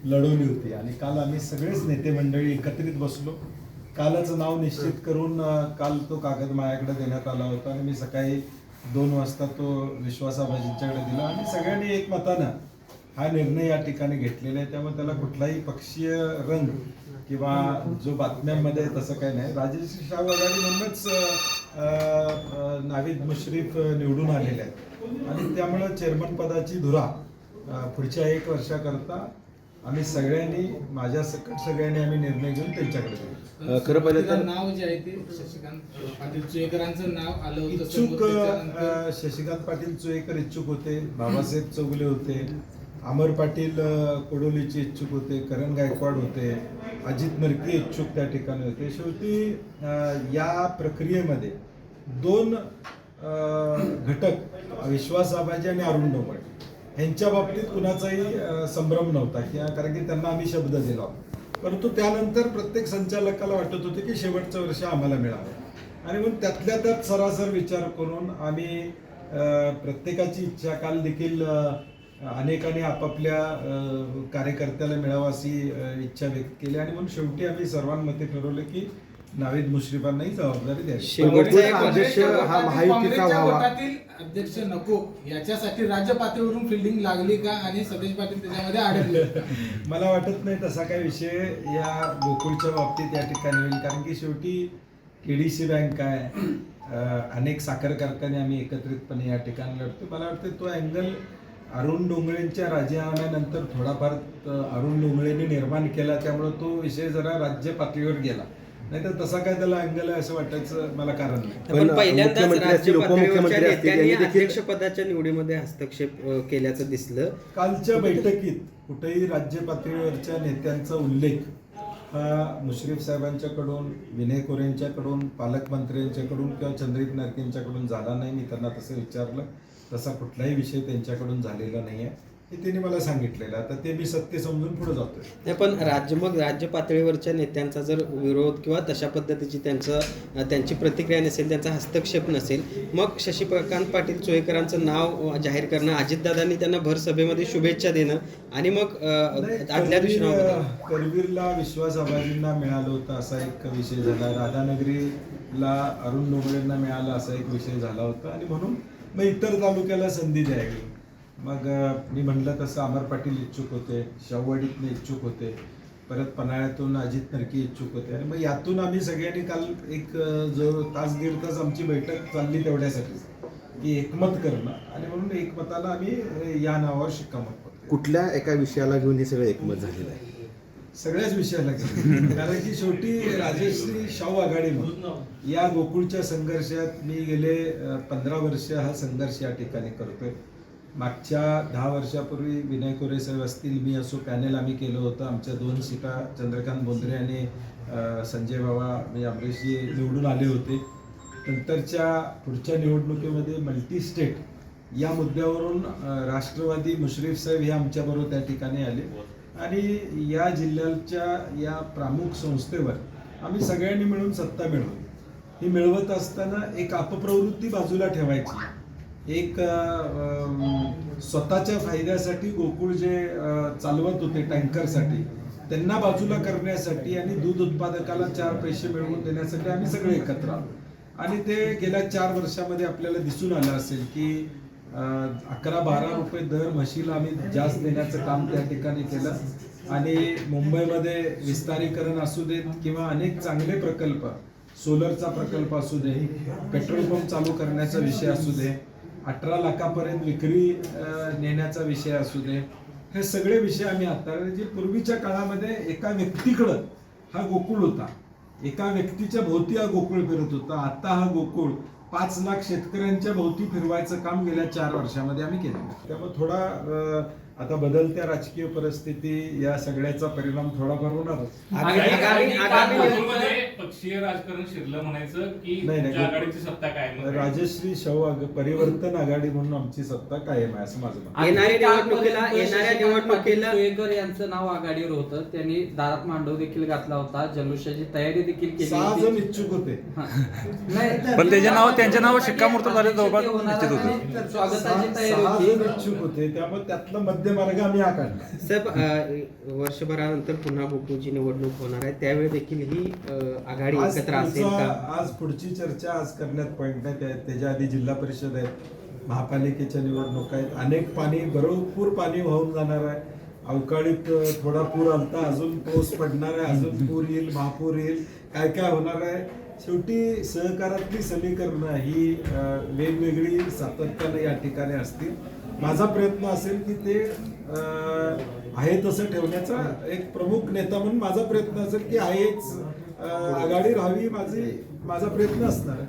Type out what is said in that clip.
लढवली होती आणि काल आम्ही सगळेच नेते मंडळी एकत्रित बसलो. कालच नाव निश्चित करून काल तो कागद माझ्याकडे देण्यात आला होता आणि मी सकाळी 2 वाजता तो विश्वासाबाजींच्याकडे दिला आणि सगळ्यांनी एकमतानं हा निर्णय या ठिकाणी घेतलेला आहे. त्यामुळे त्याला कुठलाही पक्षीय रंग किंवा जो बातम्यांमध्ये तसं काही नाही. राजश्री शाहू आघाडी म्हणूनच नावीद मुश्रीफ निवडून आलेले आहेत आणि त्यामुळं चेअरमन पदाची धुरा पुढच्या 1 वर्षाकरता आम्ही सगळ्यांनी माझ्या सकट सगळ्यांनी आम्ही निर्णय घेऊन त्यांच्याकडे दिलो. खरं पाहिलं तर नाव जे आहे ते शशिकांत पाटील चोयकरांचं नाव आलं होतं. इच्छुक शशिकांत पाटील चोयकर इच्छुक होते, बाबासाहेब चौगुले होते, अमर पाटील कोडोलीचे इच्छुक होते, करण गायकवाड होते, अजित नरके इच्छुक त्या ठिकाणी होते. शेवटी या प्रक्रियेमध्ये 2 घटक विश्वास आबाजी आणि अरुण डोंगरे यांच्या बाबतीत कुणाचाही संभ्रम नव्हता कारण की त्यांना आम्ही शब्द दिला. परंतु त्यानंतर प्रत्येक संचालकाला वाटत होते की शेवटचं वर्ष आम्हाला मिळावं आणि म्हणून त्यातल्या त्यात सरासर विचार करून आम्ही प्रत्येकाची इच्छा काल देखील अनेकांनी आपापल्या कार्यकर्त्याला मिळावं अशी इच्छा व्यक्त केली आणि म्हणून शेवटी आम्ही सर्वांमध्ये ठरवलं की नावीद मुश्रीफांनाही जबाबदारी द्यावी. शेवटचा एक उद्देश हा महायुतीचा व्हावा. अध्यक्ष नको याच्यासाठी राज्य पातळीवरून फिल्डिंग लागली का आणि सतेज पाटील त्याच्यामध्ये अडकले? मला वाटत नाही तसा काही विषय या गोकुळच्या बाबतीत या ठिकाणी होईल कारण की शेवटी केडीसी बँक आहे, अनेक साखर कारखाने आम्ही एकत्रितपणे या ठिकाणी लढतो. मला वाटतं तो अँगल अरुण डोंगरेंच्या राजीनाम्यानंतर थोडाफार अरुण डोंगरेंनी निर्माण केला त्यामुळे तो विषय जरा राज्य पातळीवर गेला. नाहीतर तसा काय त्याला अँगल आहे असं वाटायचं मला कारण नाही. पण पहिल्यांदाच राज्य पातळीवरच्या नेत्यांनी अध्यक्षपदाच्या निवडीमध्ये हस्तक्षेप केल्याचं दिसलं. कालच्या बैठकीत कुठेही राज्य पातळीवरच्या नेत्यांचा उल्लेख हा मुश्रीफ साहेबांच्याकडून, विनय कोरेंच्याकडून, पालकमंत्र्यांच्याकडून किंवा चंद्रिक नार्केंच्याकडून झाला नाही. मी त्यांना तसं विचारलं, तसा कुठलाही विषय त्यांच्याकडून झालेला नाही आहे हे त्यांनी मला सांगितलेलं. आता ते मी सत्य समजून पुढे जातोय. नाही पण राज्य पातळीवरच्या नेत्यांचा जर विरोध किंवा तशा पद्धतीची त्यांची प्रतिक्रिया नसेल, त्यांचा हस्तक्षेप नसेल, मग शशिकांत पाटील चोयकरांचं नाव जाहीर करणं, अजितदादांनी त्यांना भर सभेमध्ये शुभेच्छा देणं आणि मग आदल्या दिवशी करवीरला विश्वास आबाजींना मिळालं होतं असा एक विषय झाला, राधानगरीला अरुण डोंगरेंना मिळाला असा एक विषय झाला होता आणि म्हणून मग इतर तालुक्याला संधी द्यावी. मग मी म्हटलं तसं अमर पाटील इच्छुक होते, शाहूवाडीतले इच्छुक होते, परत पन्हाळ्यातून अजित नरके इच्छुक होते आणि मग यातून आम्ही सगळ्यांनी काल एक जो 1-1.5 तास आमची बैठक चालली तेवढ्यासाठी की एकमत करणं आणि म्हणून एकमताला आम्ही या नावावर शिक्कामोर्तब केलं. कुठल्या एका विषयाला घेऊन हे सगळं एकमत झालेलं आहे? सगळ्याच विषयाला घेऊन कारण की शेवटी राजश्री शाहू आघाडी म्हणून या गोकुळच्या संघर्षात मी गेले 15 वर्ष हा संघर्ष या ठिकाणी करतोय. मागच्या 10 वर्षापूर्वी विनय कोरे साहेब असतील, मी असो, पॅनेल आम्ही केलं होतं. आमच्या 2 सीटा चंद्रकांत बोंद्रे आणि संजय बाबा म्हणजे अमरीशजी निवडून आले होते. नंतरच्या पुढच्या निवडणुकीमध्ये मल्टी स्टेट या मुद्द्यावरून राष्ट्रवादी मुश्रीफ साहेब हे आमच्याबरोबर त्या ठिकाणी आले आणि या जिल्ह्याच्या या प्रमुख संस्थेवर आम्ही सगळ्यांनी मिळून सत्ता मिळवली. ही मिळवत असताना एक अपप्रवृत्ती बाजूला ठेवायची, एक स्वतःच्या फायद्यासाठी गोकुळ जे चालवत होते टँकरसाठी त्यांना बाजूला करण्यासाठी आणि दूध उत्पादकाला 4 पैसे मिळवून देण्यासाठी आम्ही सगळे एकत्र आलो आणि ते गेल्या 4 वर्षामध्ये आपल्याला दिसून आलं असेल की 11-12 रुपये दर म्हशीला आम्ही जास्त देण्याचं काम त्या ठिकाणी केलं आणि मुंबईमध्ये विस्तारीकरण असू देत किंवा अनेक चांगले प्रकल्प, सोलरचा प्रकल्प असू दे, पेट्रोल पंप चालू करण्याचा विषय असू दे, 18 लाखापर्यंत विक्री नेण्याचा विषय असू दे, हे सगळे विषय आम्ही हाताळले. जे पूर्वीच्या काळामध्ये एका व्यक्तीकडं हा गोकुळ होता, एका व्यक्तीच्या भोवती हा गोकुळ फिरत होता. आता हा गोकुळ 5 लाख शेतकऱ्यांच्या भोवती फिरवायचं काम गेल्या 4 वर्षामध्ये आम्ही केलं. त्यामुळे थोडा आता बदलत्या राजकीय परिस्थिती या सगळ्याचा परिणाम थोडाफार होणारच. पक्षीय राजकारण शिरलं म्हणायचं की नाही, आघाडीची सत्ता कायम आहे. राजश्री शाहू परिवर्तन आघाडी म्हणून आमची सत्ता कायम आहे असं माझं मत. येणाऱ्या निवडणुकीला चोयकर यांचं नाव आघाडीवर होतं. त्यांनी दारात मांडव देखील घातला होता, जल्लोषाची तयारी देखील केली 6 होती. जण इच्छुक होते. पण त्यांच्या नाव शिक्कामोर्तब झाले जवळपास निश्चित होतं. स्वागताची तयारी 6 होती. जण इच्छुक होते त्यामुळे त्यातलं मध्यमार्ग आम्ही हा काढला. साहेब वर्षभरानंतर पुन्हा गोकुळची निवडणूक होणार आहे त्यावेळी देखील ही आघाडी आज एकत्र असेल का? आज पुढची चर्चा आज करण्यात पॉईंट नाही. त्याच्या आधी जिल्हा परिषद आहेत, महापालिकेच्या निवडणुका आहेत, अनेक पाणी भरपूर पाणी वाहून जाणार आहे. अवकाळीत थोडा पूर आलता, अजून पाऊस पडणार आहे, अजून पूर येईल, महापूर येईल, काय काय होणार आहे. शेवटी सहकारातली समीकरणं ही वेगवेगळी सातत्यानं या ठिकाणी असतील. माझा प्रयत्न असेल की ते आहे तसं ठेवण्याचा, एक प्रमुख नेता म्हणून माझा प्रयत्न असेल की आहेच आघाडी राहावी, माझा प्रयत्न असणार आहे.